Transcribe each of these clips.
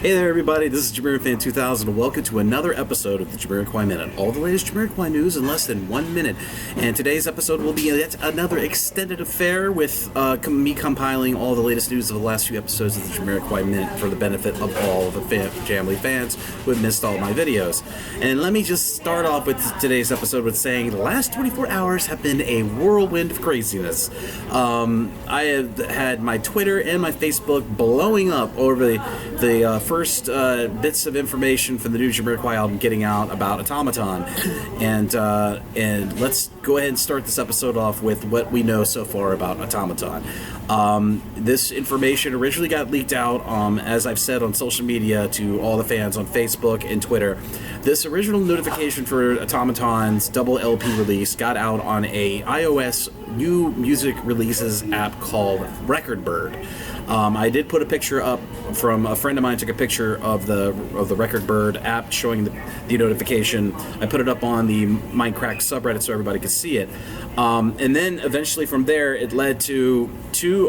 Hey there everybody, this is JamiroFan2000 and welcome to another episode of the JAMIROQUAI Minute. All the latest JamiroQuai news in less than 1 minute. And today's episode will be yet another extended affair with me compiling all the latest news of the last few episodes of the JAMIROQUAI Minute for the benefit of all of the Jamily fans who have missed all my videos. And let me just start off with today's episode with saying the last 24 hours have been a whirlwind of craziness. I have had my Twitter and my Facebook blowing up over the first bits of information from the new JamiroQuai album getting out about Automaton, and let's go ahead and start this episode off with what we know so far about Automaton. This information originally got leaked out, as I've said on social media to all the fans on Facebook and Twitter. This original notification for Automaton's double LP release got out on a iOS new music releases app called Record Bird. I did put a picture up from a friend of mine. Took a picture of the Record Bird app showing the notification. I put it up on the Minecraft subreddit so everybody could see it. And then eventually from there it led to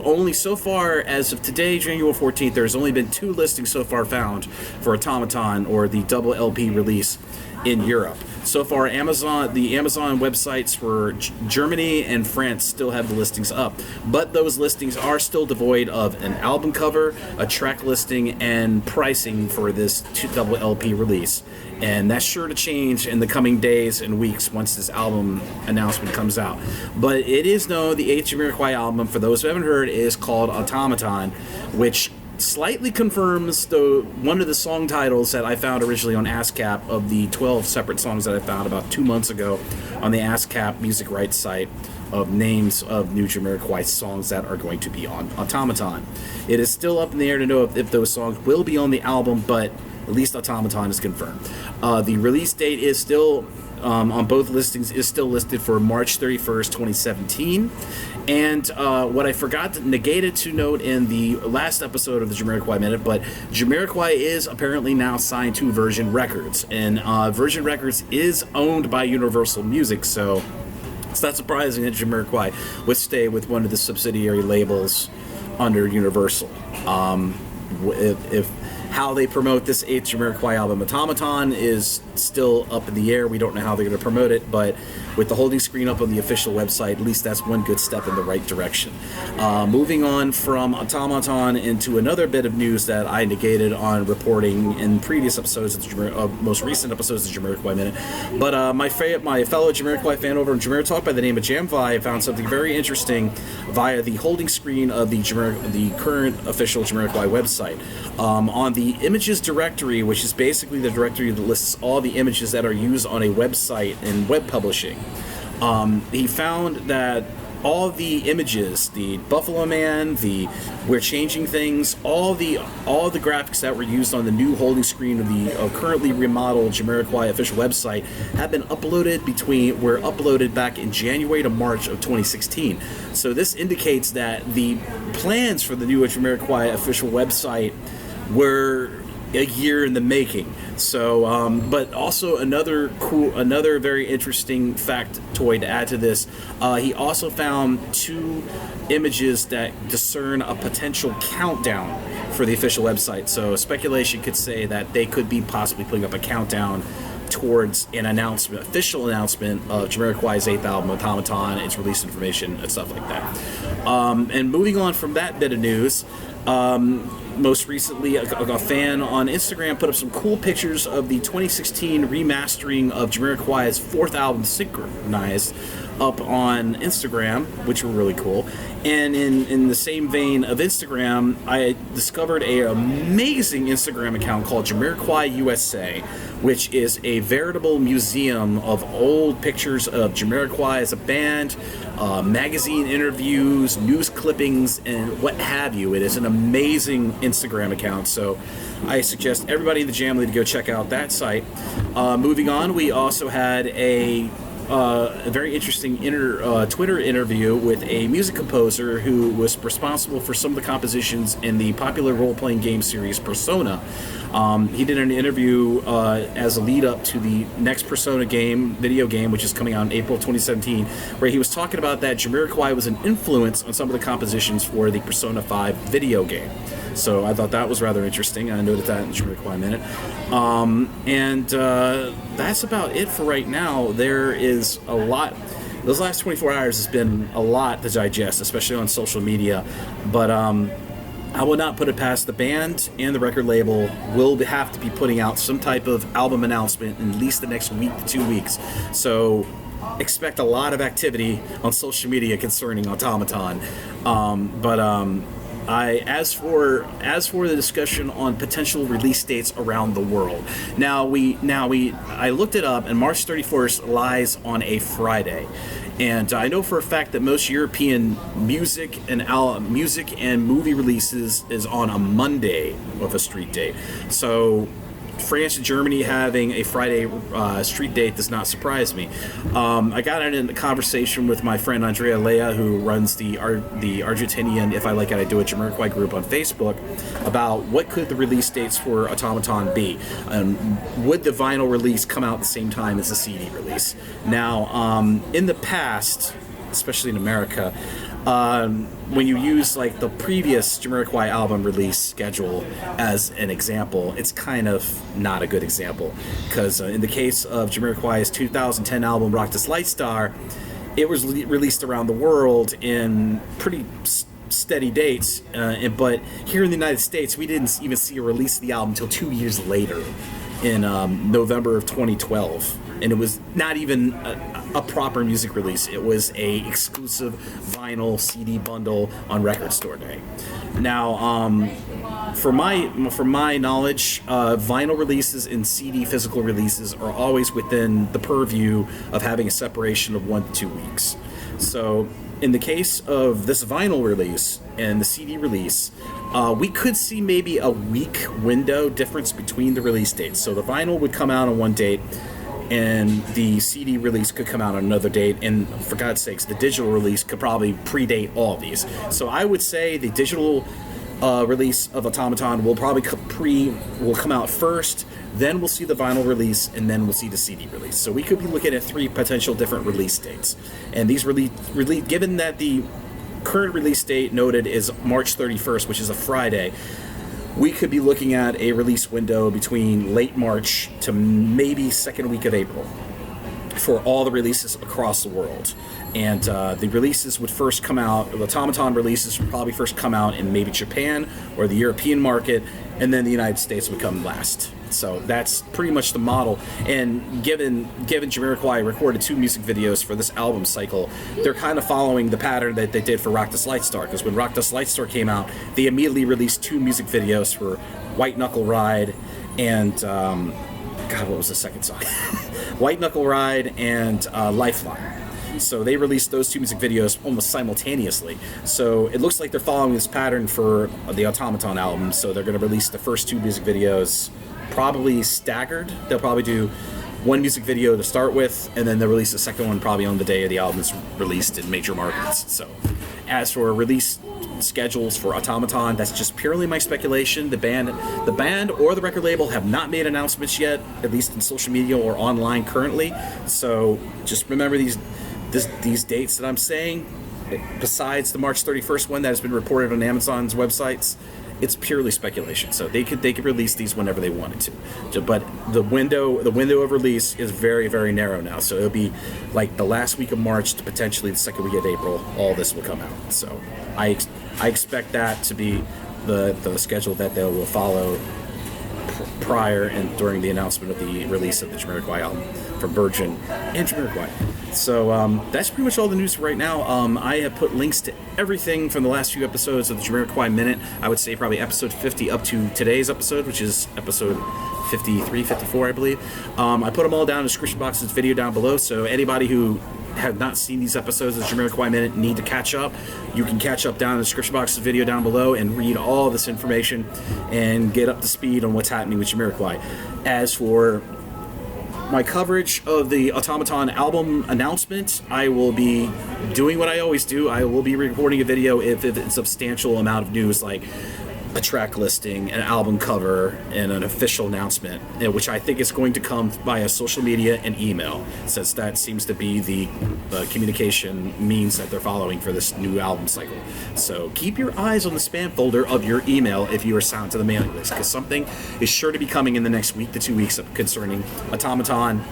only so far as of today, January 14th, there's only been 2 listings so far found for Automaton or the double LP release in Europe. So far, the Amazon websites for Germany and France still have the listings up, but those listings are still devoid of an album cover, a track listing, and pricing for this double LP release. And that's sure to change in the coming days and weeks once this album announcement comes out. But it is known the 8th JamiroQuai album, for those who haven't heard, is called Automaton, which slightly confirms one of the song titles that I found originally on ASCAP of the 12 separate songs that I found about 2 months ago on the ASCAP music rights site of names of new JamiroQuai songs that are going to be on Automaton. It is still up in the air to know if those songs will be on the album, but at least Automaton is confirmed. The release date is still on both listings is still listed for March 31st, 2017. And what I forgot to note in the last episode of the JamiroQuai Minute, but JamiroQuai is apparently now signed to Virgin Records, and Virgin Records is owned by Universal Music, so it's not surprising that JamiroQuai would stay with one of the subsidiary labels under Universal. If how they promote this 8th JamiroQuai album Automaton is still up in the air. We don't know how they're going to promote it, but with the holding screen up on the official website, at least that's one good step in the right direction. Moving on from Automaton into another bit of news that I negated on reporting in previous episodes of the most recent episodes of the JamiroQuai Minute. But my fellow JamiroQuai fan over in Jamiro Talk by the name of JamVi found something very interesting via the holding screen of the current official JamiroQuai website. On the images directory, which is basically the directory that lists all the images that are used on a website in web publishing, he found that all the images, the Buffalo Man, the We're Changing Things, all the graphics that were used on the new holding screen of the currently remodeled JamiroQuai official website have been were uploaded back in January to March of 2016. So this indicates that the plans for the new JamiroQuai official website were a year in the making. So, but also another very interesting factoid to add to this, he also found 2 images that discern a potential countdown for the official website. So speculation could say that they could be possibly putting up a countdown towards an official announcement of JamiroQuai's 8th album Automaton, its release information, and stuff like that. And moving on from that bit of news, most recently, a fan on Instagram put up some cool pictures of the 2016 remastering of JamiroQuai's 4th album, Synchronized, up on Instagram, which were really cool. And in the same vein of Instagram, I discovered an amazing Instagram account called JamiroQuai USA, which is a veritable museum of old pictures of JamiroQuai as a band, magazine interviews, news clippings, and what have you. It is an amazing Instagram account, so I suggest everybody in the Jamily to go check out that site. Moving on, we also had a very interesting Twitter interview with a music composer who was responsible for some of the compositions in the popular role-playing game series Persona. He did an interview as a lead-up to the next Persona video game, which is coming out in April 2017, where he was talking about that JamiroQuai was an influence on some of the compositions for the Persona 5 video game. So I thought that was rather interesting. I noted that in the JamiroQuai Minute. That's about it for right now. There is a lot. Those last 24 hours has been a lot to digest, especially on social media. But I will not put it past the band and the record label will have to be putting out some type of album announcement in at least the next week to 2 weeks. So expect a lot of activity on social media concerning Automaton. As for the discussion on potential release dates around the world, I looked it up, and March 31st lies on a Friday, and I know for a fact that most European music and movie releases is on a Monday with a street date. So France and Germany having a Friday street date does not surprise me. I got in a conversation with my friend Andrea Lea, who runs the Argentinian If I Like It I Do It JamiroQuai group on Facebook, about what could the release dates for Automaton be, and would the vinyl release come out at the same time as the CD release. Now, in the past, especially in America, when you use like the previous JamiroQuai album release schedule as an example, it's kind of not a good example, because in the case of JamiroQuai's 2010 album Rock This Light Star, it was released around the world in pretty steady dates, but here in the United States we didn't even see a release of the album until 2 years later, in November of 2012, and it was not even a proper music release. It was a exclusive vinyl CD bundle on Record Store Day. Now, for my knowledge, vinyl releases and CD physical releases are always within the purview of having a separation of 1 to 2 weeks. So in the case of this vinyl release and the CD release, we could see maybe a week window difference between the release dates. So the vinyl would come out on one date, and the CD release could come out on another date, and for God's sakes, the digital release could probably predate all of these. So I would say the digital release of Automaton will probably come out first, then we'll see the vinyl release, and then we'll see the CD release. So we could be looking at 3 potential different release dates. And these given that the current release date noted is March 31st, which is a Friday, we could be looking at a release window between late March to maybe second week of April for all the releases across the world. And the releases would first come out, the Automaton releases would probably first come out in maybe Japan or the European market, and then the United States would come last. So that's pretty much the model. And given JamiroQuai recorded 2 music videos for this album cycle, they're kind of following the pattern that they did for Rock This Light Star, because when Rock This Light Star came out, they immediately released 2 music videos for White Knuckle Ride and God, what was the second song? White Knuckle Ride and Lifeline. So they released those 2 music videos almost simultaneously. So it looks like they're following this pattern for the Automaton album. So they're going to release the first 2 music videos probably staggered. They'll probably do 1 music video to start with, and then they'll release the second one probably on the day of the album is released in major markets. So as for release schedules for Automaton, that's just purely my speculation. The band or the record label have not made announcements yet, at least in social media or online currently. So just remember these dates that I'm saying, besides the March 31st one that has been reported on Amazon's websites. It's purely speculation. So they could release these whenever they wanted to. But the window of release is very, very narrow now. So it'll be like the last week of March to potentially the second week of April. All this will come out. So I expect that to be the schedule that they will follow prior and during the announcement of the release of the JamiroQuai album from Virgin and JamiroQuai. So that's pretty much all the news for right now. I have put links to everything from the last few episodes of the JamiroQuai Minute. I would say probably episode 50 up to today's episode, which is episode 53, 54, I believe. I put them all down in the description box of this video down below, so anybody who have not seen these episodes of the JamiroQuai Minute need to catch up, you can catch up down in the description box of the video down below and read all this information and get up to speed on what's happening with JamiroQuai. As for my coverage of the Automaton album announcement, I will be doing what I always do. I will be recording a video if it's a substantial amount of news, like a track listing, an album cover, and an official announcement, which I think is going to come via social media and email, since that seems to be the communication means that they're following for this new album cycle. So keep your eyes on the spam folder of your email if you are signed to the mailing list, because something is sure to be coming in the next week to 2 weeks concerning Automaton,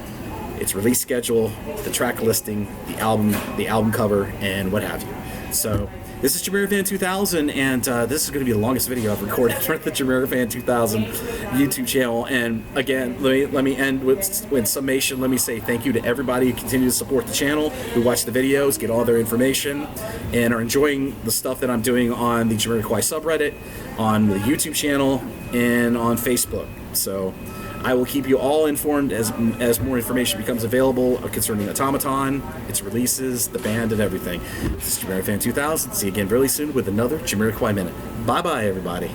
its release schedule, the track listing, the album cover, and what have you. So this is JamiroFan2000, and this is going to be the longest video I've recorded for the JamiroFan2000 YouTube channel. And again, let me end with summation. Let me say thank you to everybody who continue to support the channel, who watch the videos, get all their information, and are enjoying the stuff that I'm doing on the JamiroQuai subreddit, on the YouTube channel, and on Facebook. So I will keep you all informed as more information becomes available concerning Automaton, its releases, the band, and everything. This is JamiroFan2000. See you again really soon with another JamiroQuai Minute. Bye-bye, everybody.